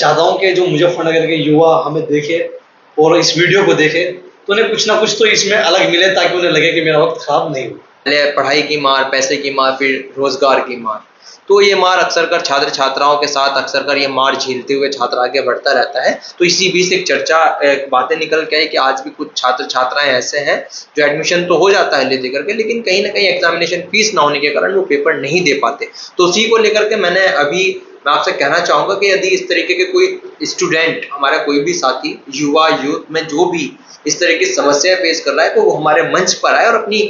चाहता हूँ कि जो मुजफ्फरनगर के युवा हमें देखे और इस वीडियो को देखे तो उन्हें कुछ ना कुछ तो इसमें अलग मिले, ताकि उन्हें लगे कि मेरा वक्त खराब नहीं हुआ। पहले पढ़ाई की मार, पैसे की मार, फिर रोजगार की मार। तो ये मार अक्सर कर छात्र छात्राओं के साथ अक्सर कर ये मार झेलते हुए छात्र आगे बढ़ता रहता है। तो इसी बीच एक चर्चा बातें निकल के आई कि आज भी कुछ छात्र छात्राएं ऐसे हैं जो एडमिशन तो हो जाता है ले देकर के, लेकिन कहीं ना कहीं एग्जामिनेशन फीस ना होने के कारण वो पेपर नहीं दे पाते। तो उसी को लेकर के मैं आपसे कहना चाहूंगा कि यदि इस तरीके के कोई स्टूडेंट, हमारा कोई भी साथी, युवा, यूथ में जो भी इस तरह की समस्या फेस कर रहा है, तो वो हमारे मंच पर आए और अपनी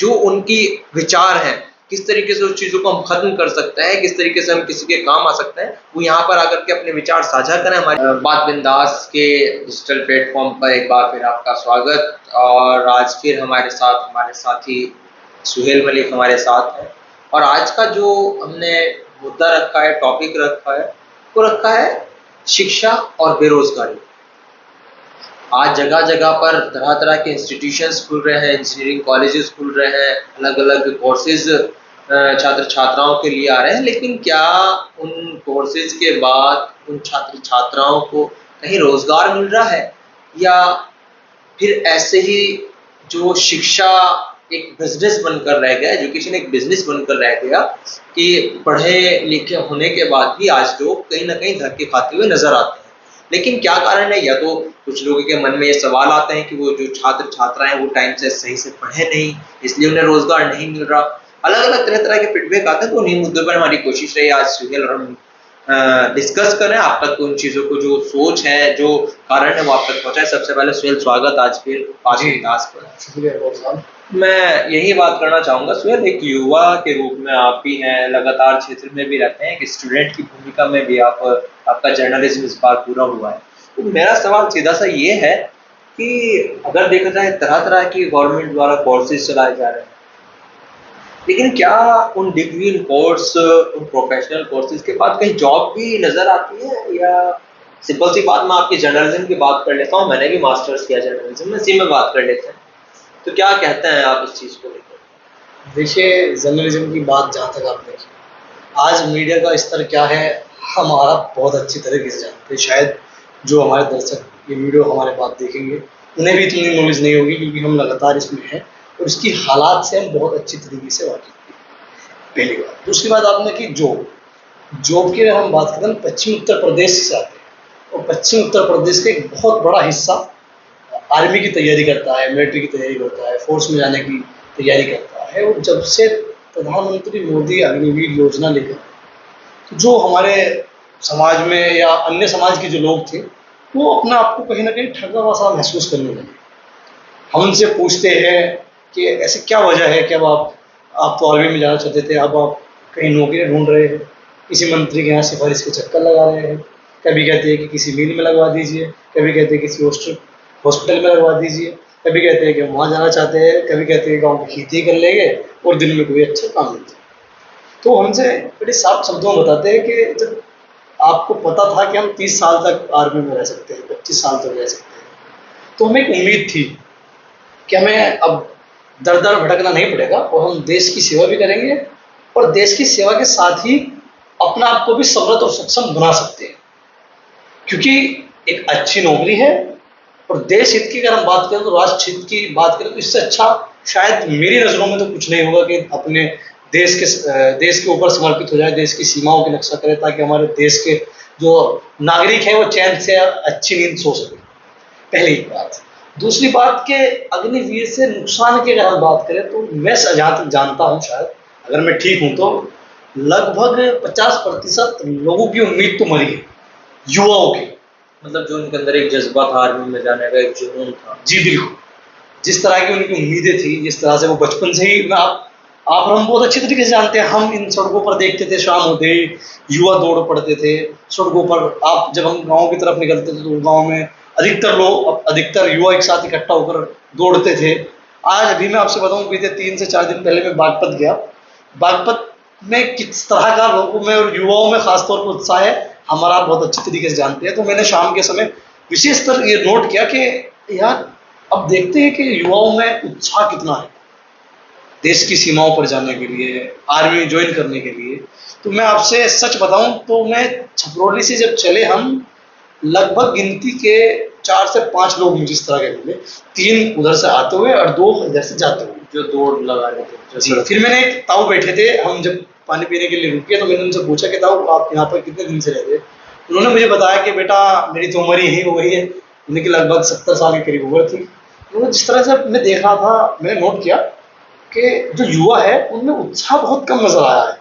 जो उनकी विचार हैं, किस तरीके से उस चीज़ों को हम खत्म कर सकते हैं, किस तरीके से हम किसी के काम आ सकते हैं, वो यहाँ पर आकर के अपने विचार साझा करें। हमारे बात बिंदास के डिजिटल प्लेटफॉर्म पर एक बार फिर आपका स्वागत। और आज फिर हमारे साथ हमारे साथी सुहेल मलिक हमारे साथ हैं। और आज का जो हमने मुद्दा रखा है, टॉपिक रखा है, वो रखा है शिक्षा और बेरोजगारी। आज जगह जगह पर तरह तरह के इंस्टीट्यूशंस खुल रहे हैं, इंजीनियरिंग कॉलेजेस खुल रहे हैं, अलग अलग कोर्सेज छात्र छात्राओं के लिए आ रहे हैं। लेकिन क्या उन कोर्सेज के बाद उन छात्र छात्राओं को कहीं रोजगार मिल रहा है, या फिर ऐसे ही जो शिक्षा एक बिजनेस बनकर रह गया, एजुकेशन एक बिजनेस बनकर रह गया, कि पढ़े लिखे होने के बाद भी आज लोग कहीं ना कहीं धक्के खाते हुए नजर आते हैं। लेकिन क्या कारण है? या तो कुछ लोगों के मन में ये सवाल आते हैं कि वो जो छात्र छात्राएं वो टाइम से सही से पढ़े नहीं, इसलिए उन्हें रोजगार नहीं मिल रहा। अलग अलग तरह तरह के फीडबैक आते हैं। तो उन्हीं मुद्दों पर हमारी कोशिश रही आज सुहेल और हम डिस्कस करें, आप तक उन चीजों को जो सोच है, जो कारण है, वो आप तक पहुंचाए। सबसे पहले सुहेल स्वागत आज फिर दास पर। शुक्रिया। मैं यही बात करना चाहूंगा सुहेल, एक युवा के रूप में आप भी हैं, लगातार क्षेत्र में भी रहते हैं, एक स्टूडेंट की भूमिका में भी आपका जर्नलिज्म इस बार पूरा हुआ है। तो मेरा सवाल सीधा सा ये है कि अगर देखा जाए तरह तरह की गवर्नमेंट द्वारा कोर्सेज चलाए जा रहे हैं, लेकिन क्या उन डिग्री, उन कोर्स, उन प्रोफेशनल कोर्सेज के बाद कहीं जॉब भी नजर आती है? या सिंपल सी बात, मैं आपकी जर्नलिज्म की बात कर लेता हूँ, मैंने भी मास्टर्स किया जर्नलिज्म में, इसी में बात कर लेते हैं। तो क्या कहते हैं आप इस चीज को लेकर? देखिए, जर्नलिज्म की बात जहाँ तक आप देखिए, आज मीडिया का स्तर क्या है हमारा बहुत अच्छी तरीके से जानते हैं। शायद जो हमारे दर्शक ये वीडियो हमारे बात देखेंगे उन्हें भी इतनी नॉलेज नहीं होगी, क्योंकि हम लगातार इसमें हैं और इसकी हालात से हम बहुत अच्छी तरीके से वाकिफ हैं। पहली बात। दूसरी बात आपने की जॉब की अगर हम बात करें, पश्चिमी उत्तर प्रदेश से आते हैं और पश्चिमी उत्तर प्रदेश का एक बहुत बड़ा हिस्सा आर्मी की तैयारी करता है, मिलिट्री की तैयारी करता है, फोर्स में जाने की तैयारी करता है। और जब से प्रधानमंत्री मोदी अग्निवीर योजना लेकर, तो जो हमारे समाज में या अन्य समाज के जो लोग थे, वो अपना आपको कहीं ना कहीं ठगा हुआ सा महसूस करने लगे। हम उनसे पूछते हैं कि ऐसे क्या वजह है कि अब आप तो आर्मी में जाना चाहते थे, अब आप कहीं नौकरी ढूंढ रहे हैं, किसी मंत्री के यहाँ सिफारिश के चक्कर लगा रहे हैं। कभी कहते हैं कि किसी मिल में लगवा दीजिए, कभी कहते हैं किसी हॉस्पिटल में लगवा दीजिए, कभी कहते हैं कि हम वहाँ जाना चाहते हैं, कभी कहते हैं गाँव की खेती कर लेंगे और दिन में कोई अच्छा काम मिलता है। तो हमसे बड़े साफ शब्दों में बताते हैं कि जब आपको पता था कि हम 30 साल तक आर्मी में रह सकते हैं, 25 साल तक रह सकते हैं, तो हमें एक उम्मीद थी कि हमें अब दर दर भटकना नहीं पड़ेगा और हम देश की सेवा भी करेंगे और देश की सेवा के साथ ही अपना आप को भी समृद्ध और सक्षम बना सकते हैं। क्योंकि एक अच्छी नौकरी है और देश हित की अगर हम बात करें, तो राष्ट्र हित की बात करें, तो इससे अच्छा शायद मेरी नज़रों में तो कुछ नहीं होगा कि अपने देश के ऊपर समर्पित हो जाए, देश की सीमाओं की रक्षा करें, ताकि हमारे देश के जो नागरिक हैं वो चैन से अच्छी नींद सो सके। पहली बात। दूसरी बात के अग्निवीर से नुकसान की अगर हम बात करें, तो मैं जहाँ तक जानता हूँ, शायद अगर मैं ठीक हूँ, तो लगभग 50% लोगों की उम्मीद तो मरी है, युवाओं की। मतलब जो उनके अंदर एक जज्बा था, आर्मी में जाने का एक जुनून था। जी बिल्कुल। जिस तरह की उनकी उम्मीदें थी, जिस तरह से वो बचपन से ही, आप हम बहुत अच्छी तरीके से जानते हैं, हम इन सड़कों पर देखते थे, शाम होते ही युवा दौड़ पड़ते थे सड़कों पर। आप जब हम गांव की तरफ निकलते थे, तो गांव में अधिकतर युवा एक साथ इकट्ठा होकर दौड़ते थे। आज अभी मैं आपसे बताऊं, बीते 3 से 4 दिन पहले मैं बागपत गया। बागपत में किस तरह का लोगों में और युवाओं में खासतौर पर उत्साह है, हमारा आप बहुत अच्छी तरीके से जानते हैं। तो मैंने शाम के समय विशेषतर ये नोट किया कि यार, अब देखते हैं कि युवाओं में उत्साह कितना है देश की सीमाओं पर जाने के लिए, आर्मी ज्वाइन करने के लिए। तो मैं आपसे सच बताऊं तो मैं छपरौली से जब चले हम, लगभग गिनती के 4 से 5 लोग मुझे इस तरह के मिले, 3 उधर से आते हुए और 2 इधर से जाते हुए। जो दौड़ लगा रहे थे जो जी, सड़क फिर मैंने एक ताऊ बैठे थे, हम जब पानी पीने के लिए रुके तो मैंने उनसे पूछा कि ताऊ आप यहाँ पर कितने दिन से रहते हैं? उन्होंने मुझे बताया कि बेटा मेरी तो उम्र ही हो गई है, उनकी लगभग 70 साल के करीब उम्र थी। तो जिस तरह से मैं देख रहा था, मैंने नोट किया कि जो युवा है उनमें उत्साह बहुत कम नजर आया है।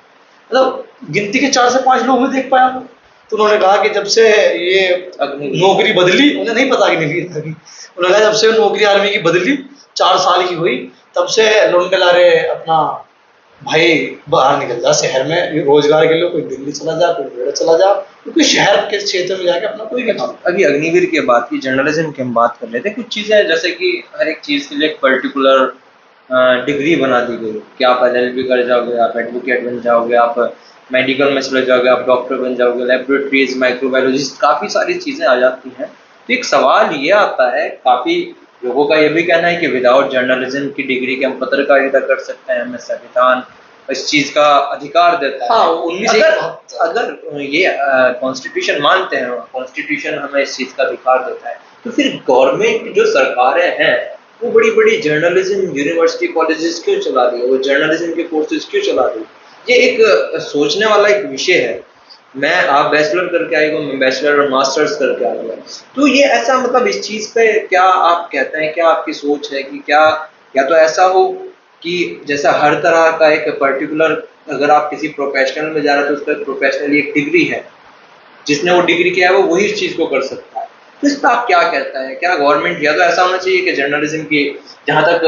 मतलब गिनती के 4 से 5 लोग मैं देख पाया हूँ। तो उन्होंने कहा कि जब से ये नौकरी बदली, उन्हें नहीं पता कि नहीं था कि, उन्होंने कहा जब से नौकरी आर्मी की बदली 4 साल की हुई, तब से लौंडे लारे अपना भाई बाहर निकल जा शहर में ये रोजगार के लिए, कोई दिल्ली चला जा, कोई नोएडा चला जा, कोई शहर के क्षेत्र में जाके अपना कोई भी काम। अभी अग्निवीर की बात की, जर्नलिज्म की हम बात कर लेते हैं। कुछ चीज़ें जैसे कि हर एक चीज़ के लिए एक पर्टिकुलर डिग्री बना दी गई कि आप LLB कर जाओगे, आप एडवोकेट बन जाओगे, आप मेडिकल में चले जाओगे, आप डॉक्टर बन जाओगे, लेबोरेटरीज, माइक्रोबायोलॉजिस्ट, काफ़ी सारी चीज़ें आ जाती हैं। तो एक सवाल ये आता है, काफ़ी लोगों का ये भी कहना है कि विदाउट जर्नलिज्म की डिग्री के हम पत्रकारिता कर सकते हैं, हमें संविधान इस चीज़ का अधिकार देता है। हाँ, उनमें से अगर ये कॉन्स्टिट्यूशन मानते हैं, कॉन्स्टिट्यूशन हमें इस चीज़ का अधिकार देता है, तो फिर गवर्नमेंट जो सरकारें हैं वो बड़ी बड़ी जर्नलिज्म यूनिवर्सिटी कॉलेजेस क्यों चला रही है, वो जर्नलिज्म के कोर्सेज क्यों चला रही है? ये एक सोचने वाला एक विषय है। आप बैचलर करके आए हो, मैं बैचलर और मास्टर्स करके आ गया, तो ये ऐसा मतलब इस चीज़ पे क्या आप कहते हैं, क्या आपकी सोच है कि क्या या तो ऐसा हो कि जैसा हर तरह का एक पर्टिकुलर, अगर आप किसी प्रोफेशनल में जा रहे हैं तो उसका प्रोफेशनली एक डिग्री है, जिसने वो डिग्री किया है वो वही इस चीज़ को कर सकता है। तो इस पर आप क्या कहता है, क्या गवर्नमेंट या तो ऐसा होना चाहिए कि जर्नलिज्म की, जहाँ तक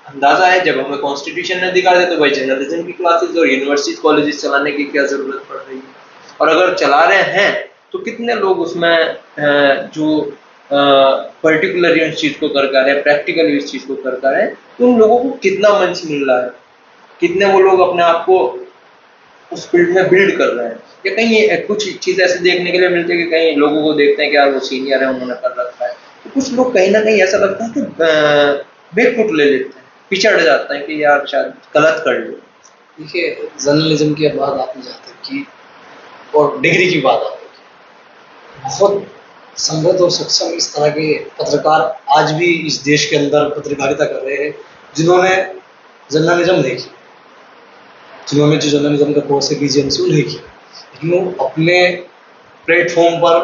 अंदाजा है, जब हमें कॉन्स्टिट्यूशन ने अधिकार दिया तो भाई जर्नलिज्म की क्लासेस और यूनिवर्सिटी कॉलेजेस चलाने की क्या ज़रूरत पड़ रही है, और अगर चला रहे हैं तो कितने लोग उसमें जो पर्टिकुलर इस चीज़ को कर रहे हैं, प्रैक्टिकली इस चीज़ को कर रहे हैं, तो उन लोगों को कितना मंच मिल रहा है, कितने वो लोग अपने आप को उस फील्ड में बिल्ड कर रहे हैं, या कहीं कुछ चीज़ ऐसे देखने के लिए मिलती है कि कहीं लोगों को देखते हैं कि यार वो सीनियर है, उन्होंने कर रखा है, तो कुछ लोग कहीं ना कहीं ऐसा लगता है कि बैकफुट ले लेते हैं, पिछड़ जाता है कि यार शायद गलत कर लो। देखिए, जर्नलिज्म की बात आपने जहाँ तक की और डिग्री की बात आपने की, बहुत समृद्ध और सक्षम इस तरह के पत्रकार आज भी इस देश के अंदर पत्रकारिता कर रहे हैं, जिन्होंने जर्नलिज्म नहीं की, जिन्होंने जो जर्नलिज्म का कोर्स है BGMC वो नहीं किया, लेकिन वो अपने प्लेटफॉर्म पर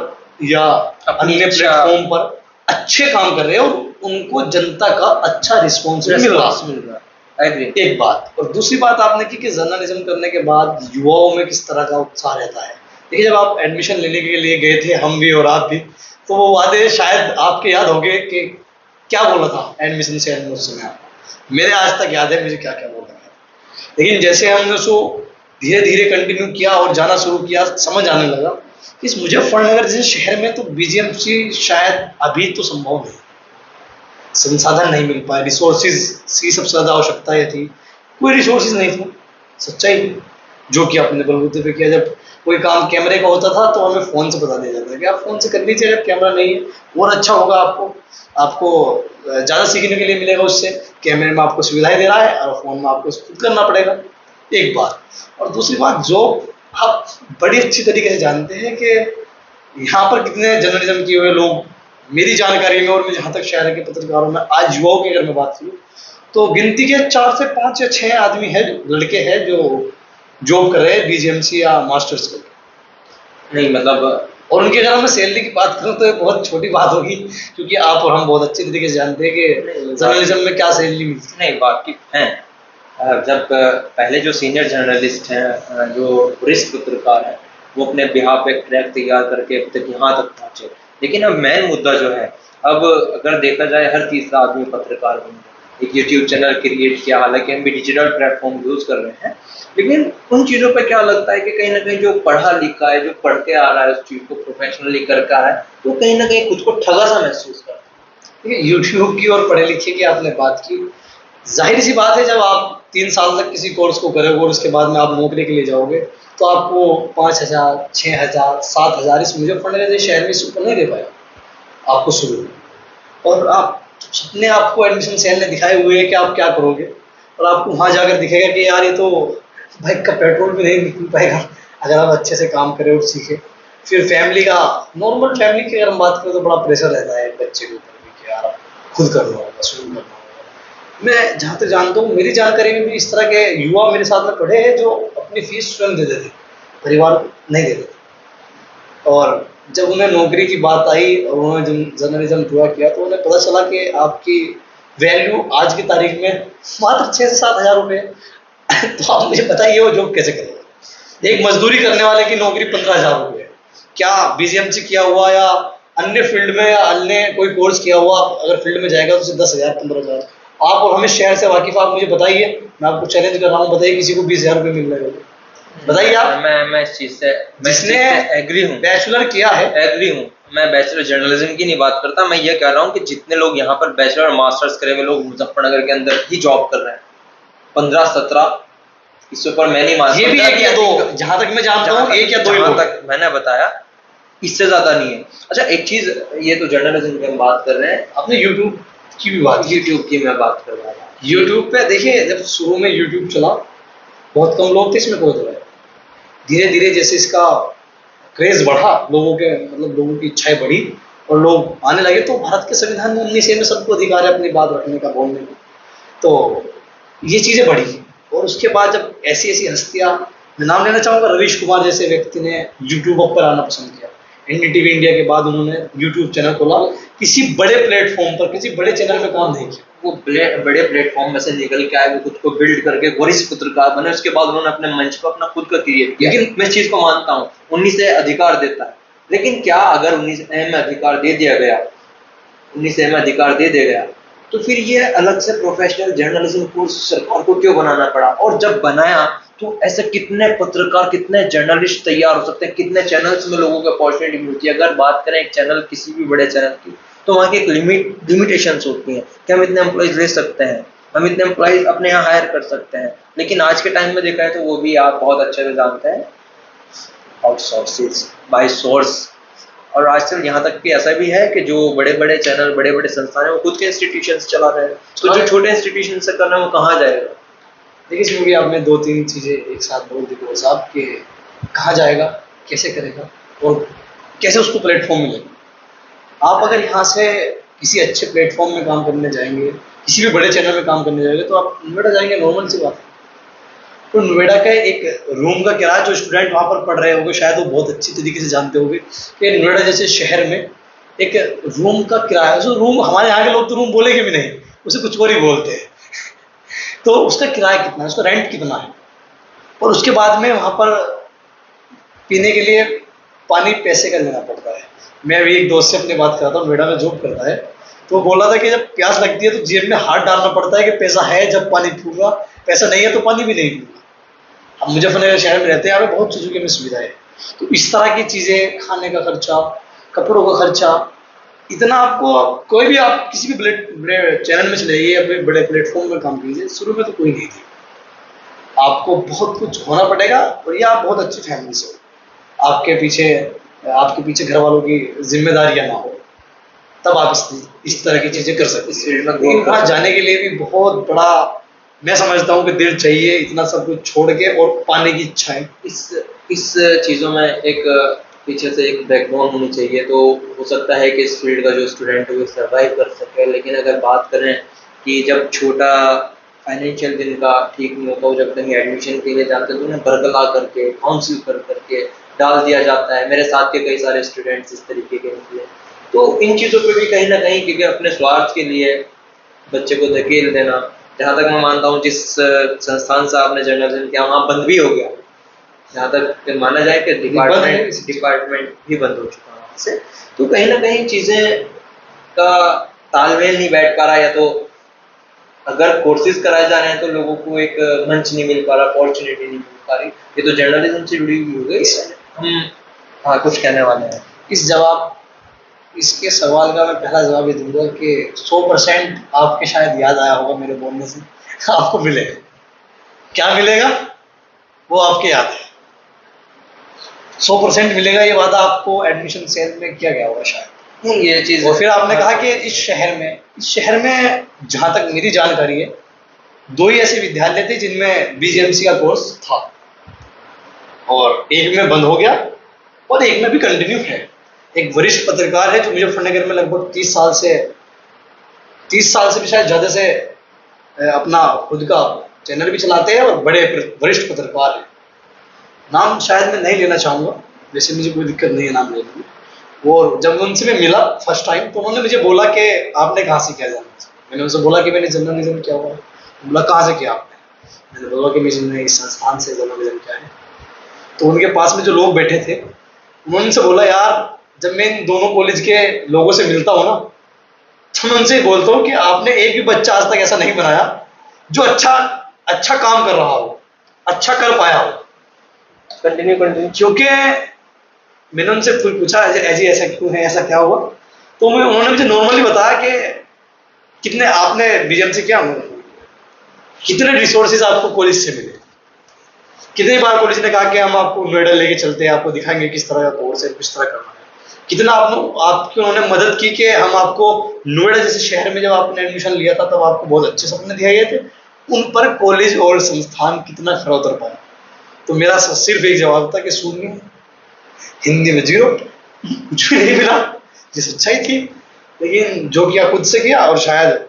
या अन्य प्लेटफॉर्म पर अच्छे काम कर रहे हैं और उनको जनता का अच्छा रिस्पॉन्स मिल रहा है। एक बात, और दूसरी बात आपने की कि जर्नलिज्म करने के बाद युवाओं में किस तरह का उत्साह रहता है। देखिए, जब आप एडमिशन लेने के लिए गए थे, हम भी और आप भी, तो वो वादे शायद आपके याद होंगे कि क्या बोला था एडमिशन से उस समय आपको, मेरे आज तक याद है मुझे क्या क्या बोला था। लेकिन जैसे हमने उसको धीरे धीरे कंटिन्यू किया और जाना शुरू किया, समझ आने लगा कि इस मुजफ्फरनगर जैसे शहर में तो BGMC शायद अभी तो संभव नहीं, संसाधन नहीं मिल पाए, रिसोर्सेज की सबसे ज़्यादा आवश्यकता ये थी, कोई रिसोर्सेज नहीं था, सच्चाई जो कि अपने बलबूते पे किया। जब कोई काम कैमरे का होता था तो हमें फ़ोन से बता दिया जाता है कि आप फ़ोन से कर लीजिए, अगर कैमरा नहीं है और अच्छा होगा, आपको ज़्यादा सीखने के लिए मिलेगा उससे, कैमरे में आपको सुविधाएं दे रहा है और फ़ोन में आपको खुद करना पड़ेगा, एक बात। और दूसरी बात, जो आप बड़ी अच्छी तरीके से जानते हैं कि यहाँ पर कितने जर्नलिज्म किए हुए लोग मेरी जानकारी में, और मैं जहाँ तक शहर के पत्रकारों में आज युवाओं की अगर मैं बात करूँ तो गिनती के 4 से 5 या 6 आदमी हैं, लड़के हैं जो जॉब कर रहे हैं BGMC या मास्टर्स करके। नहीं मतलब, और उनकी अगर मैं सैलरी की बात करूँ तो ये बहुत छोटी बात होगी, क्योंकि आप और हम बहुत अच्छी तरीके से जानते हैं कि जर्नलिज्म में क्या सैलरी मिलती है। नहीं, वाकिफ हैं। जब पहले जो सीनियर जर्नलिस्ट हैं, जो वरिष्ठ पत्रकार हैं, वो अपने बिहाफ पे ट्रैक तैयार करके अब तक यहाँ तक पहुँचे, लेकिन अब मेन मुद्दा जो है, अब अगर देखा जाए हर तीसरा आदमी पत्रकार बन गया, एक यूट्यूब चैनल क्रिएट किया, हालांकि हम भी डिजिटल प्लेटफॉर्म यूज़ कर रहे हैं, लेकिन उन चीज़ों पे क्या लगता है कि कहीं ना कहीं जो पढ़ा लिखा है, जो पढ़ के आ रहा है, उस चीज़ को प्रोफेशनली करके आ रहा है, तो कहीं ना कहीं खुद को ठगा सा महसूस करता है। देखिए, यूट्यूब की और पढ़े लिखे की आपने बात की, जाहिर सी बात है, जब आप 3 साल तक किसी कोर्स को करोगे और उसके बाद में आप नौकरी के लिए जाओगे तो आपको 5,000, 6,000, 7,000 इस मुजफ्फरनगर जैसे शहर में इससे ऊपर नहीं दे पाएगा आपको शुरू में। और आप अपने आपको एडमिशन सेल ने दिखाए हुए हैं कि आप क्या करोगे, और आपको वहाँ जाकर दिखेगा कि यार ये तो बाइक का पेट्रोल भी नहीं निकल पाएगा अगर आप अच्छे से काम करें और सीखें। फिर फैमिली का, नॉर्मल फैमिली की अगर हम बात करें तो बड़ा प्रेशर रहता है बच्चे के ऊपर भी कि यार अब खुद करना होगा, शुरू करना होगा। मैं जहाँ तक जानता हूँ, मेरी जानकारी में भी इस तरह के युवा मेरे साथ में पढ़े हैं जो अपनी फीस स्वयं दे देते, परिवार को नहीं देते। और जब उन्हें नौकरी की बात आई और उन्होंने जब जर्नलिज्म पूरा किया तो उन्हें पता चला कि आपकी वैल्यू आज की तारीख में मात्र 6 से 7 हज़ार रुपये है। तो आप मुझे बताइए वो जॉब कैसे करेगा? एक मजदूरी करने वाले की नौकरी 15 हज़ार रुपये है। क्या बीजीएमसी किया हुआ या अन्य फील्ड में या अन्य कोई कोर्स किया हुआ अगर फील्ड में जाएगा तो उसे 10 हज़ार 15 हज़ार। आप और हमें शहर से वाकिफ, आप मुझे बताइए, मैं आपको चैलेंज कर रहा हूँ, बताइए किसी को 20 हज़ार रुपये मिल रहे होंगे? बताइए आप। मैं इस चीज से जिसने एग्री हूँ, बैचलर किया है, एग्री हूँ। मैं बैचलर जर्नलिज्म की नहीं बात करता, मैं ये कह रहा हूँ कि जितने लोग यहाँ पर बैचलर और मास्टर्स करे हुए लोग मुजफ्फरनगर के अंदर ही जॉब कर रहे हैं, 15-17, इससे ऊपर मैं नहीं मानता। ये भी 1 या 2, जहां तक मैं जानता हूँ 1 या 2 ही तक मैंने बताया, इससे ज्यादा नहीं है। अच्छा एक चीज, ये तो जर्नलिज्म की हम बात कर रहे हैं, आपने यूट्यूब की भी बात, यूट्यूब की मैं बात कर रहा था। यूट्यूब पे देखिए, जब शुरू में यूट्यूब चला बहुत कम लोग थे इसमें, कोई तो धीरे धीरे जैसे इसका क्रेज बढ़ा, लोगों के मतलब लोगों की इच्छाएं बढ़ी और लोग आने लगे, तो भारत के संविधान में 19A में सबको अधिकार है अपनी बात रखने का, बोलने का। तो ये चीजें बढ़ी और उसके बाद जब ऐसी ऐसी हस्तियां, मैं नाम लेना चाहूंगा, रवीश कुमार जैसे व्यक्ति ने यूट्यूब पर आना पसंद किया। एनडीटीवी इंडिया के बाद उन्होंने यूट्यूब चैनल खोला, किसी बड़े प्लेटफॉर्म पर, किसी बड़े चैनल में काम नहीं किया। वो बड़े प्लेटफॉर्म में से निकल के आए, वो खुद को बिल्ड करके वरिष्ठ पत्रकार बने, उसके बाद उन्होंने अपने मंच पर अपना खुद का क्रिएट किया। लेकिन मैं इस चीज को मानता हूँ 19A अधिकार देता है, लेकिन क्या अगर 19A में अधिकार दे दिया गया, 19A में अधिकार दे दिया गया, तो फिर ये अलग से प्रोफेशनल जर्नलिज्म कोर्स सरकार को क्यों बनाना पड़ा? और जब बनाया तो ऐसे कितने पत्रकार, कितने जर्नलिस्ट तैयार हो सकते हैं, कितने चैनल्स में लोगों को अपॉर्चुनिटी मिलती है। अगर बात करें एक चैनल, किसी भी बड़े चैनल की, तो वहाँ की एक लिमिटेशंस होती हैं कि हम इतने एम्प्लॉइज ले सकते हैं, हम इतने एम्प्लॉइज अपने यहाँ हायर कर सकते हैं। लेकिन आज के टाइम में देखा है तो वो भी आप बहुत अच्छे से जानते हैं, आउटसोर्सेज बाय सोर्स। और आजकल यहाँ तक कि ऐसा भी है कि जो बड़े बड़े चैनल, बड़े बड़े संस्थान है, वो खुद के इंस्टीट्यूशंस चला रहे हैं, तो जो छोटे इंस्टीट्यूशन से करना है वो कहाँ जाएगा? देखिए इसमें भी आपने 2-3 चीज़ें एक साथ बोल दी को साहब, कि कहाँ जाएगा, कैसे करेगा और कैसे उसको प्लेटफॉर्म मिलेगा। आप अगर यहाँ से किसी अच्छे प्लेटफॉर्म में काम करने जाएंगे, किसी भी बड़े चैनल में काम करने जाएंगे, तो आप नोएडा जाएंगे, नॉर्मल सी बात है। तो नोएडा का एक रूम का किराया, जो स्टूडेंट वहाँ पर पढ़ रहे होंगे शायद वो बहुत अच्छी तरीके से जानते होंगे कि नोएडा जैसे शहर में एक रूम का किराया, जो रूम, हमारे यहाँ के लोग तो रूम बोलेंगे भी नहीं, उसे कुछ और ही बोलते हैं। तो उसका किराया कितना है, उसका रेंट कितना है, और उसके बाद में वहाँ पर पीने के लिए पानी पैसे का लेना पड़ता है। मैं अभी एक दोस्त से अपनी बात कर रहा था, नोएडा में जॉब करता है, तो वो बोल रहा था कि जब प्यास लगती है तो जेब में हाथ डालना पड़ता है कि पैसा है जब पानी पीऊंगा, पैसा नहीं है तो पानी भी नहीं पीऊंगा। हम मुजफ्फरनगर शहर में रहते हैं, यहाँ पे बहुत चीज़ों की हमें सुविधा है, तो इस तरह की चीज़ें, खाने का खर्चा, कपड़ों का खर्चा, इतना आपको, कोई भी आप किसी भी बड़े चैनल में चले जाइए, अपने बड़े प्लेटफॉर्म में काम कीजिए, शुरू में तो कोई नहीं थी, आपको बहुत कुछ होना पड़ेगा। और ये आप बहुत अच्छी फैमिली से हो, आपके पीछे घर वालों की जिम्मेदारियां ना हो, तब आप इस तरह की चीज़ें कर सकते हैं। लेकिन वहाँ जाने के लिए भी बहुत बड़ा, मैं समझता हूँ कि दिल चाहिए, इतना सब कुछ छोड़ के, और पाने की इच्छा है। इस चीज़ों में एक पीछे से एक बैकबोन होनी चाहिए, तो हो सकता है कि इस फील्ड का जो स्टूडेंट है वो सर्वाइव कर सके। लेकिन अगर बात करें कि जब छोटा फाइनेंशियल जिनका ठीक नहीं होता, वो जब कहीं एडमिशन के लिए जाते हैं तो उन्हें बरगला करके, काउंसिल करके डाल दिया जाता है। मेरे साथ के कई सारे स्टूडेंट्स इस तरीके के निकले। तो इन चीज़ों पे भी कहीं ना कहीं, क्योंकि अपने स्वार्थ के लिए बच्चे को धकेल देना, जहाँ तक मैं मानता हूँ जिस संस्थान से आपने जर्नलिज्म किया वहाँ बंद भी हो गया, जहाँ तक माना जाए कि डिपार्टमेंट भी बंद हो चुका है वहाँ से। तो कहीं ना कहीं चीज़ें का तालमेल नहीं बैठ पा रहा, या तो अगर कोर्सेज कराए जा रहे हैं तो लोगों को एक मंच नहीं मिल पा रहा, अपॉर्चुनिटी नहीं मिल पा रही। ये तो जर्नलिज्म से जुड़ी हुई हो गई। हम हाँ कुछ कहने वाले हैं। इसके सवाल का मैं पहला जवाब ये दूंगा कि 100% आपके शायद याद आया होगा मेरे बोलने से, आपको मिलेगा। क्या मिलेगा वो आपके याद है, 100% मिलेगा, ये वादा आपको एडमिशन सेल में किया गया होगा शायद, ये चीज़। और फिर आपने कहा कि इस शहर में जहाँ तक मेरी जानकारी है 2 ही ऐसे विद्यालय थे जिनमें बीजीएमसी का कोर्स था, और एक में बंद हो गया और एक में भी कंटिन्यू है। एक वरिष्ठ पत्रकार है जो मुजफ्फरनगर में लगभग 30 साल से भी शायद ज़्यादा से अपना खुद का चैनल भी चलाते हैं और बड़े वरिष्ठ पत्रकार हैं। नाम शायद मैं नहीं लेना चाहूँगा, वैसे मुझे कोई दिक्कत नहीं है नाम लेने में। और जब उनसे मैं मिला फर्स्ट टाइम तो उन्होंने मुझे बोला कि आपने कहाँ से किया जर्नलिज्म। मैंने उनसे बोला कि मैंने जर्नलिज्म क्या हुआ। बोला कहाँ से किया आपने। मैंने बोला कि मैंने इस संस्थान से जर्नलिज्म किया है। तो उनके पास में जो लोग बैठे थे उन्होंने उनसे बोला, यार जब मैं इन दोनों कॉलेज के लोगों से मिलता हूँ ना तो मैं उनसे बोलता हूँ कि आपने एक भी बच्चा आज तक ऐसा नहीं बनाया जो अच्छा काम कर रहा हो, अच्छा कर पाया हो। कंटिन्यू क्योंकि मैंने उनसे पूछा ऐसी ऐसा क्यों है, ऐसा क्या हुआ। तो उन्होंने मुझे नॉर्मली बताया कि कितने आपने बीजेम से क्या कितने रिसोर्सेज आपको कॉलेज से मिले। कितनी बार कॉलेज ने कहा कि हम आपको नोएडा लेके चलते हैं, आपको दिखाएंगे किस तरह का कोर्स है, किस तरह करना है। कितना आपकी उन्होंने मदद की कि हम आपको नोएडा जैसे शहर में जब आपने एडमिशन लिया था तब आपको बहुत अच्छे सपने दिए गए थे। उन पर कॉलेज और संस्थान कितना खरा उतर पाया। तो मेरा सिर्फ एक जवाब था कि शून्य, हिंदी में 0, कुछ भी नहीं मिला। ये सच्चाई थी, लेकिन जो किया खुद से किया। और शायद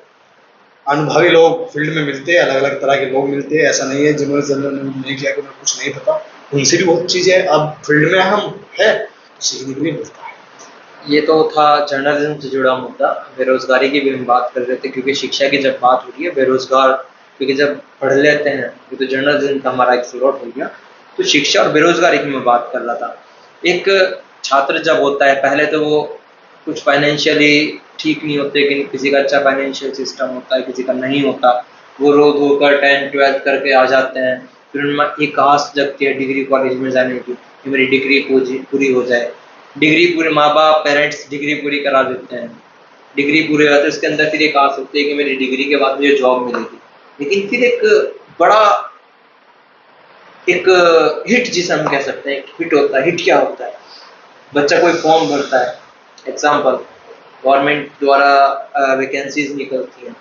अनुभवी लोग फील्ड में मिलते हैं, अलग अलग तरह के लोग मिलते हैं। ऐसा नहीं है जिन्होंने जर्नलिज्म नहीं किया कि उन्हें कुछ नहीं पता, उनसे भी बहुत चीज़ें अब फील्ड में हम है सीखने के लिए मिलता है। ये तो था जर्नलिज्म से जुड़ा मुद्दा। बेरोजगारी की भी हम बात कर रहे थे, क्योंकि शिक्षा की जब बात हो रही है, बेरोजगार क्योंकि जब पढ़ लेते हैं, ये तो जर्नलिज्म का हमारा एक स्लॉट हो गया। तो शिक्षा और बेरोजगारी की मैं बात कर रहा था। एक छात्र जब होता है, पहले तो वो कुछ फाइनेंशियली ठीक नहीं होते, कि किसी का अच्छा फाइनेंशियल सिस्टम होता है, किसी का नहीं होता। वो रो धो कर 10th 12th करके आ जाते हैं। फिर उनमें एक आस जगती है डिग्री कॉलेज में जाने की, कि मेरी डिग्री पूरी हो जाए। डिग्री पूरे माँ बाप पेरेंट्स डिग्री पूरी करा देते हैं, डिग्री पूरी हो जाती है। उसके अंदर फिर एक आस होती है कि मेरी डिग्री के बाद मुझे जॉब मिलेगी। लेकिन फिर एक बड़ा एक हिट जिसे हम कह सकते हैं, एक हिट होता है। हिट क्या होता है? बच्चा कोई फॉर्म भरता है, एग्जाम्पल गवर्नमेंट द्वारा वैकेंसीज निकलती हैं,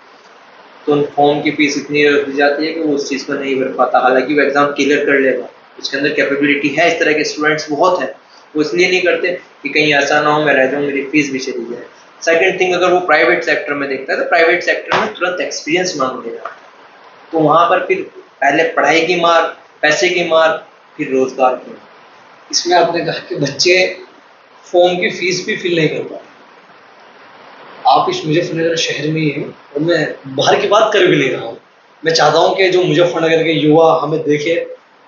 तो उन फॉर्म की फीस इतनी रख दी जाती है कि वो उस चीज़ को नहीं भर पाता। हालांकि वो एग्जाम क्लियर कर लेगा, उसके अंदर कैपेबिलिटी है। इस तरह के स्टूडेंट्स बहुत हैं। वो इसलिए नहीं करते कि कहीं ऐसा ना हो मैं रह जाऊँ, मेरी फीस भी चली जाए। सेकंड थिंग, अगर वो प्राइवेट सेक्टर में देखता है तो प्राइवेट सेक्टर में तुरंत एक्सपीरियंस मांग लेगा। तो वहाँ पर फिर पहले पढ़ाई की मार, पैसे की मार, फिर रोजगार की मार। इसमें आपने कहा कि बच्चे फॉर्म की फीस भी फिल नहीं कर पाते। आप इस मुजफ्फरनगर शहर में ही हैं और मैं बाहर की बात कर भी नहीं रहा हूँ। मैं चाहता हूँ कि जो मुजफ्फरनगर के युवा हमें देखे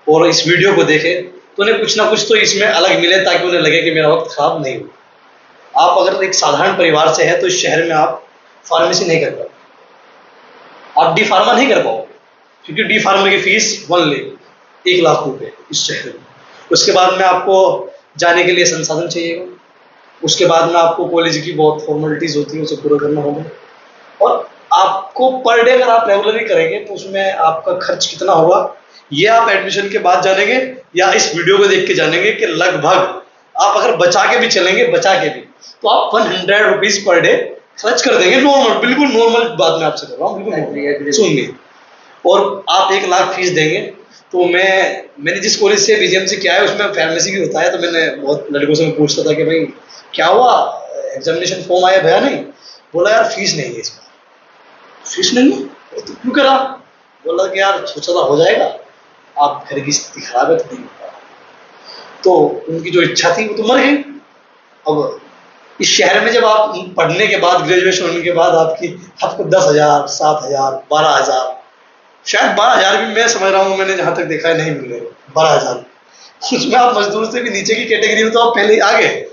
और इस वीडियो को देखे तो उन्हें कुछ ना कुछ तो इसमें अलग मिले, ताकि उन्हें लगे कि मेरा वक्त खराब नहीं हो। आप अगर एक साधारण परिवार से है तो इस शहर में आप फार्मेसी नहीं कर पाओ, आप डी फार्मा नहीं कर पाओ, क्योंकि डी फार्मा की फीस 1 लाख रुपए इस शहर में। उसके बाद में आपको जाने के लिए संसाधन चाहिएगा, उसके बाद में आपको कॉलेज की बहुत फॉर्मेलिटीज होती है उसे पूरा करना होगा। और आपको पर डे अगर आप रेगुलरली करेंगे तो उसमें आपका खर्च कितना होगा ये आप एडमिशन के बाद जानेंगे या इस वीडियो को देख के जानेंगे कि लगभग आप अगर बचा के भी चलेंगे, बचा के भी, तो आप 100 रुपीज पर डे खर्च कर देंगे। नॉर्मल, बिल्कुल नॉर्मल बात मैं आपसे कर रहा हूँ, बिल्कुल सुनिए। और आप 1 लाख फीस देंगे। तो मैंने जिस कॉलेज से बीजेएम से किया है उसमें फार्मेसी भी होता है। तो मैंने बहुत लड़कों से पूछता था कि भाई क्या हुआ, एग्जामिनेशन फॉर्म आया? भैया नहीं। बोला यार फीस नहीं है इस बार। फीस नहीं है तो क्यों करा? बोला कि यार सोचा था हो जाएगा, आप घर की स्थिति खराब है तो नहीं हो पाया। तो उनकी जो इच्छा थी वो तो मर गई। अब इस शहर में जब आप पढ़ने के बाद, ग्रेजुएशन होने के बाद आपको 10,000, 7,000, 12,000, शायद 12,000 भी मैं समझ रहा हूँ, मैंने जहां तक देखा है नहीं मिल रहे 12,000। उसमें आप मजदूर से भी नीचे की कैटेगरी में तो आप पहले ही आ गए।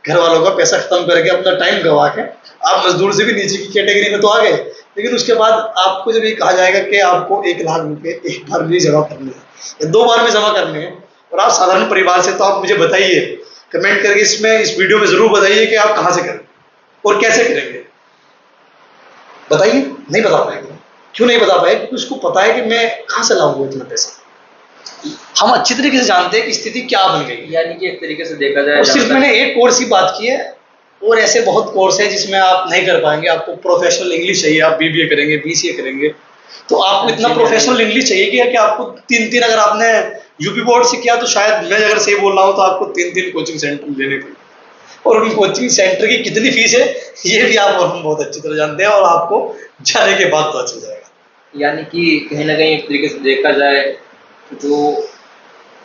घर वालों का पैसा खत्म करके, अपना टाइम गवा के आप मजदूर से भी नीचे की कैटेगरी में तो आ गए। लेकिन उसके बाद आपको जब ये कहा जाएगा कि आपको 1 लाख रुपए एक बार भी जमा करने हैं या 2 बार भी जमा करने हैं, और आप साधारण परिवार से, तो आप मुझे बताइए, कमेंट करके इस वीडियो में जरूर बताइए कि आप कहाँ से करें और कैसे करेंगे। बताइए, नहीं बता पाएंगे। क्यों नहीं बता पाए? क्योंकि उसको पता है कि मैं कहाँ से लाऊंगा इतना पैसा। हम अच्छी तरीके से जानते हैं कि स्थिति क्या बन गई। यानी कि एक तरीके से देखा जाए, और सिर्फ मैंने एक कोर्स की बात की है, और ऐसे बहुत कोर्स है जिसमें आप नहीं कर पाएंगे। आपको प्रोफेशनल इंग्लिश चाहिए, आप बीबीए करेंगे, बीसीए करेंगे, तो आपको इतना प्रोफेशनल इंग्लिश चाहिए कि आपको 3 अगर आपने यूपी बोर्ड से किया तो शायद मैं अगर सही बोल रहा हूँ तो आपको 3 कोचिंग सेंटर लेने पड़े, और उन कोचिंग सेंटर की कितनी फीस है ये भी आप और हम बहुत अच्छी तरह जानते हैं, और आपको जाने के बाद पता चल जाएगा। यानी कि कहीं ना कहीं एक तरीके से देखा जाए तो जो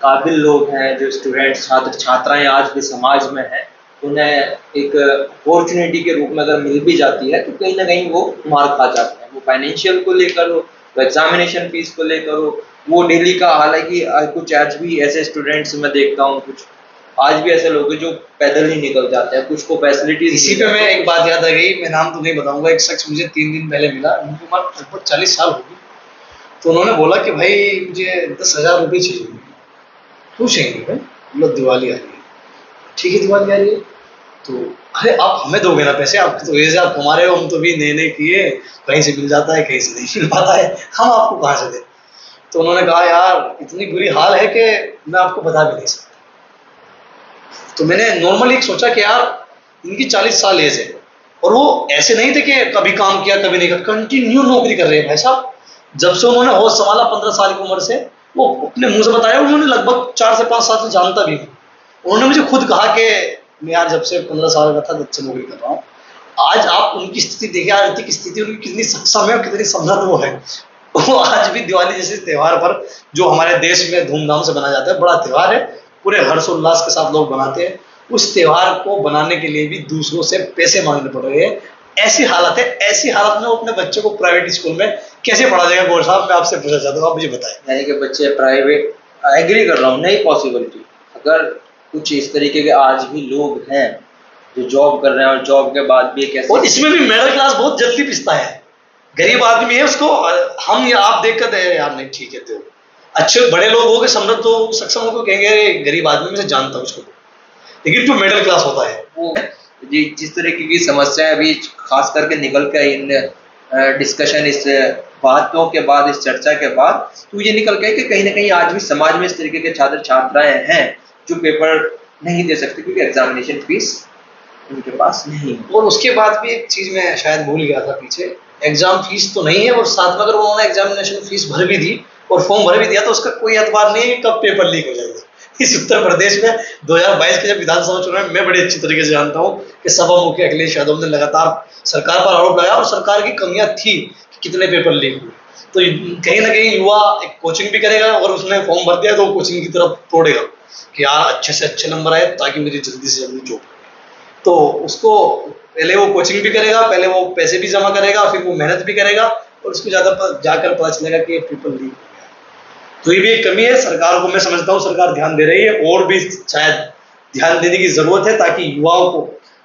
काबिल लोग हैं, जो स्टूडेंट्स छात्र छात्राएं आज भी समाज में हैं, उन्हें एक अपॉर्चुनिटी के रूप में अगर मिल भी जाती है तो कहीं ना कहीं वो मार खा जाते हैं। वो फाइनेंशियल को लेकर हो, वो एग्जामिनेशन फीस को लेकर हो, वो डेली का, हालांकि कुछ आज भी ऐसे स्टूडेंट्स मैं देखता हूँ, कुछ आज भी ऐसे लोग हैं जो पैदल ही निकल जाते हैं, कुछ को फैसिलिटीज। इसी पे मैं एक बात याद आ गई, मैं नाम तो नहीं बताऊंगा, एक शख्स मुझे 3 दिन पहले मिला, उनकी उम्र लगभग 40 साल होगी। तो उन्होंने बोला कि भाई मुझे 10,000 रुपये चाहिए। क्यों चाहिए भाई? मतलब दिवाली आ रही है। ठीक है दिवाली आ रही है तो अरे आप हमें दोगे ना पैसे, आप तो ऐसे आप कमा रहे हो, हम तो भी नए नए किए, कहीं से मिल जाता है कहीं से नहीं मिल पाता है, हम आपको कहाँ से दें। तो उन्होंने कहा यार इतनी बुरी हाल है कि मैं आपको बता भी नहीं सकता। तो मैंने नॉर्मली सोचा कि यार इनकी 40 साल एज है, और वो ऐसे नहीं थे कि कभी काम किया कभी नहीं किया, कंटिन्यू नौकरी कर रहे हैं भाई साहब। जब से उन्होंने होश संभाला 15 साल की उम्र से, वो अपने मुंह से बताया, उन्होंने लगभग 4 से 5 साल से जानता भी हूँ। उन्होंने मुझे खुद कहा कि मैं यार जब से 15 साल का था तब से नौकरी कर रहा हूँ। आज आप उनकी स्थिति देखिए, आर्थिक स्थिति उनकी कितनी सक्षम है और कितनी समृद्ध वो है। वो आज भी दिवाली जैसे त्योहार पर, जो हमारे देश में धूमधाम से मनाया जाता है, बड़ा त्योहार है, पूरे हर्षोल्लास के साथ लोग बनाते हैं, उस त्योहार को बनाने के लिए भी दूसरों से पैसे मांगने पड़ रहे हैं। ऐसी हालत है, ऐसी हालत में वो अपने बच्चे को प्राइवेट स्कूल में कैसे पढ़ा जाएगा? गौर साहब मैं आपसे पूछना चाहता हूँ, आप मुझे बताएं। यानी कि बच्चे प्राइवेट, एग्री कर रहा हूँ, नहीं पॉसिबिलिटी। अगर कुछ इस तरीके के आज भी लोग हैं जो जॉब कर रहे हैं और जॉब के बाद भी कैसे, और इसमें भी मिडिल क्लास बहुत जल्दी पिसता है। गरीब आदमी है, उसको हम या आप देख कर दे यार नहीं ठीक है, तो अच्छे बड़े लोग हो गए, समृद्ध हो, सक्षम हो, कहेंगे गरीब आदमी में से जानता हूँ उसको। लेकिन जो मिडिल क्लास होता है वो जिस तरीके की समस्या अभी खास करके निकल के इन डिस्कशन, इस बातों के बाद, इस चर्चा के बाद, तो ये निकल के कि कहीं ना कहीं आज भी समाज में इस तरीके के छात्र छात्राएं हैं जो पेपर नहीं दे सकते क्योंकि एग्जामिनेशन फीस उनके पास नहीं है। और उसके बाद भी एक चीज मैं शायद भूल गया था पीछे, एग्जाम फीस तो नहीं है, और साथ में अगर उन्होंने एग्जामिनेशन फीस भर भी दी और फॉर्म भर भी दिया तो उसका कोई एतबार नहीं है कि कब पेपर लीक हो जाएगा। इस उत्तर प्रदेश में 2022 के जब विधानसभा चुनाव में मैं बड़ी अच्छी तरीके से जानता हूँ कि सपा मुखी अखिलेश यादव ने लगातार सरकार पर आरोप लगाया, और सरकार की कमियां थी कि कितने पेपर लीक हुए। तो कहीं ना कहीं युवा एक कोचिंग भी करेगा, और उसने फॉर्म भर दिया तो कोचिंग की तरफ तोड़ेगा कि यार अच्छे से अच्छे नंबर आए ताकि मेरी जल्दी से जल्दी जॉब। तो उसको पहले वो कोचिंग भी करेगा, पहले वो पैसे भी जमा करेगा, फिर वो मेहनत भी करेगा, और उसको जाकर पता चलेगा कि पेपर लीक। तो ये भी एक कमी है सरकार को, मैं समझता हूँ सरकार ध्यान दे रही है, और भी शायद ध्यान देने की जरूरत है ताकि युवाओं को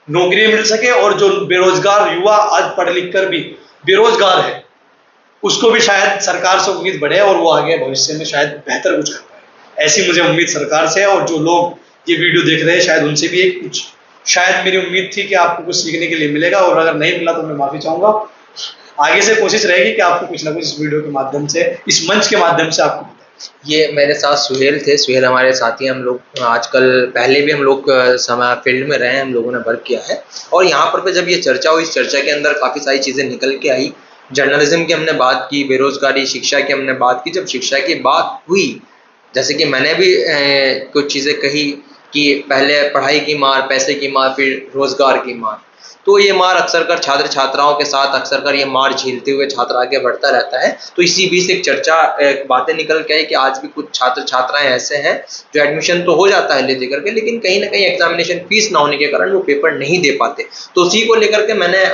नौकरी मिल सके, और जो बेरोजगार युवा आज पढ़ लिख कर भी बेरोजगार है उसको भी शायद सरकार से उम्मीद बढ़े और वो आगे भविष्य में शायद बेहतर कुछ कर पाए। ऐसी मुझे उम्मीद सरकार से है, और जो लोग ये वीडियो देख रहे हैं शायद उनसे भी एक कुछ शायद मेरी उम्मीद थी कि आपको कुछ सीखने के लिए मिलेगा, और अगर नहीं मिला तो मैं माफी चाहूंगा। आगे से कोशिश रहेगी कि आपको कुछ ना कुछ इस वीडियो के माध्यम से, इस मंच के माध्यम से आपको। ये मेरे साथ सुहेल थे, सुहेल हमारे साथी, हम लोग आजकल, पहले भी हम लोग समय फील्ड में रहे हैं, हम लोगों ने वर्क किया है, और यहाँ पर जब ये चर्चा हुई, इस चर्चा के अंदर काफ़ी सारी चीज़ें निकल के आई। जर्नलिज्म की हमने बात की, बेरोजगारी, शिक्षा की हमने बात की। जब शिक्षा की बात हुई, जैसे कि मैंने भी कुछ चीज़ें कही कि पहले पढ़ाई की मार, पैसे की मार, फिर रोजगार की मार, तो ये मार अक्सर कर छात्र छात्राओं के साथ अक्सर कर ये मार झेलते हुए छात्र आगे बढ़ता रहता है। तो इसी बीच एक चर्चा, बातें निकल के आई कि आज भी कुछ छात्र छात्राएं ऐसे हैं जो एडमिशन तो हो जाता है ले दे करके, लेकिन कहीं ना कहीं एग्जामिनेशन फीस ना होने के कारण वो पेपर नहीं दे पाते। तो उसी को लेकर के मैं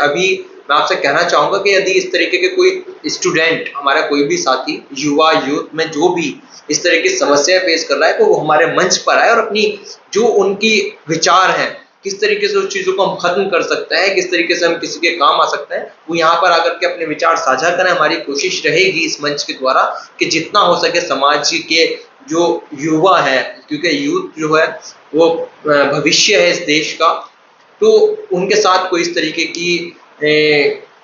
आपसे कहना चाहूँगा कि यदि इस तरीके के कोई स्टूडेंट, हमारा कोई भी साथी, युवा, यूथ में जो भी इस तरह की समस्या फेस कर रहा है, तो वो हमारे मंच पर आए और अपनी जो उनकी विचार हैं, किस तरीके से उस चीज़ों को हम खत्म कर सकते हैं, किस तरीके से हम किसी के काम आ सकते हैं, वो यहाँ पर आकर के अपने विचार साझा करें। हमारी कोशिश रहेगी इस मंच के द्वारा कि जितना हो सके समाज के जो युवा है, क्योंकि यूथ जो है वो भविष्य है इस देश का, तो उनके साथ कोई इस तरीके की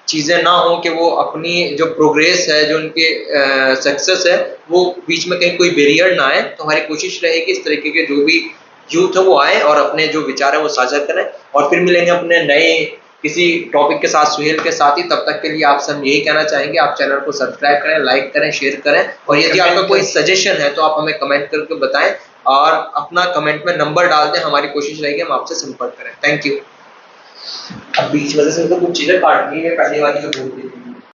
चीज़ें ना हो कि वो अपनी जो प्रोग्रेस है, जो उनके सक्सेस है, वो बीच में कहीं कोई बैरियर ना आए। तो हमारी कोशिश रहेगी इस तरीके के जो भी यूथ है वो आए और अपने जो विचार है वो साझा करें, और फिर मिलेंगे अपने नए किसी टॉपिक के साथ, सुहेल के साथ ही। तब तक के लिए आपसे हम यही कहना चाहेंगे, आप चैनल को सब्सक्राइब करें, लाइक करें, शेयर करें, और यदि आपका कोई सजेशन है तो आप हमें कमेंट करके बताएं, और अपना कमेंट में नंबर डाल दें। हमारी कोशिश रहेगी हम आपसे संपर्क करें। Thank you. अब बीच में से कुछ चीजें काटनी है, पहली वाली जो बोल दी थी।